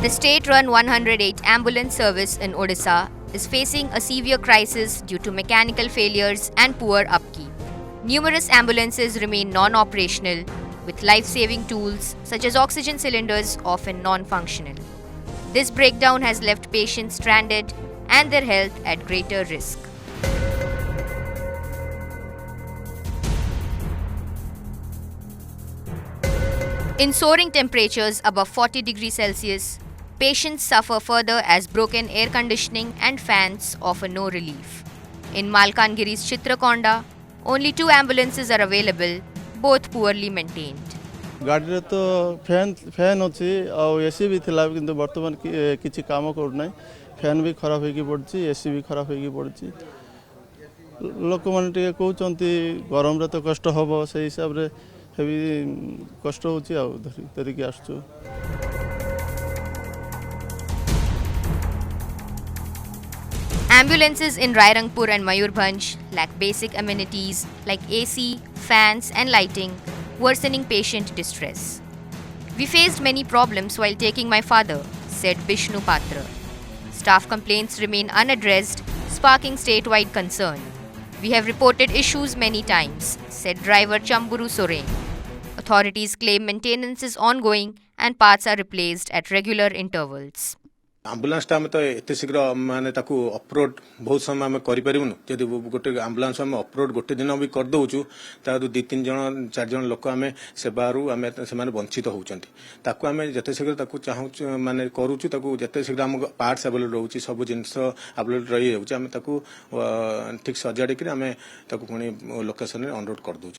The state-run 108 ambulance service in Odisha is facing a severe crisis due to mechanical failures and poor upkeep. Numerous ambulances remain non-operational, with life-saving tools such as oxygen cylinders often non-functional. This breakdown has left patients stranded and their health at greater risk. In soaring temperatures above 40 degrees Celsius, patients suffer further as broken air conditioning and fans offer no relief. In Malkangiri's Chitrakonda, only 2 ambulances are available, both poorly maintained. गाड़ी तो fan अच्छी AC भी थिला किंतु वर्तमान किसी काम करना फैन भी खराब होगी पड़ी एसी भी खराब होगी पड़ी लोक मैंने कहते गरम रे तो कष्ट हम से हिसाब से भी कष्ट होरिकी आसचु Ambulances in Rairangpur and Mayurbhanj lack basic amenities like AC, fans, and lighting, worsening patient distress. We faced many problems while taking my father, said Bishnu Patra. Staff complaints remain unaddressed, sparking statewide concern. We have reported issues many times, said driver Chamburu Soren. Authorities claim maintenance is ongoing and parts are replaced at regular intervals. Ambulance time तो एत शीघ्र माने ताकू upload बहुत समय आम करूँ जदि गोटे आम्बुलांस आम अपलोड गोटे दिन भी करदे ताकि 2-3 जन 4 जन लोक आम सेवारू आम से वंचित होती आम जिते शीघ्र चाहूँ माने करूँ जिते शीघ्र आम पार्ट्स अवेलेबल रोचे सब जिनस अवेलेबल रही आम ठीक सजाड़ी आम पुणी लोकेशन अनलोड करदे।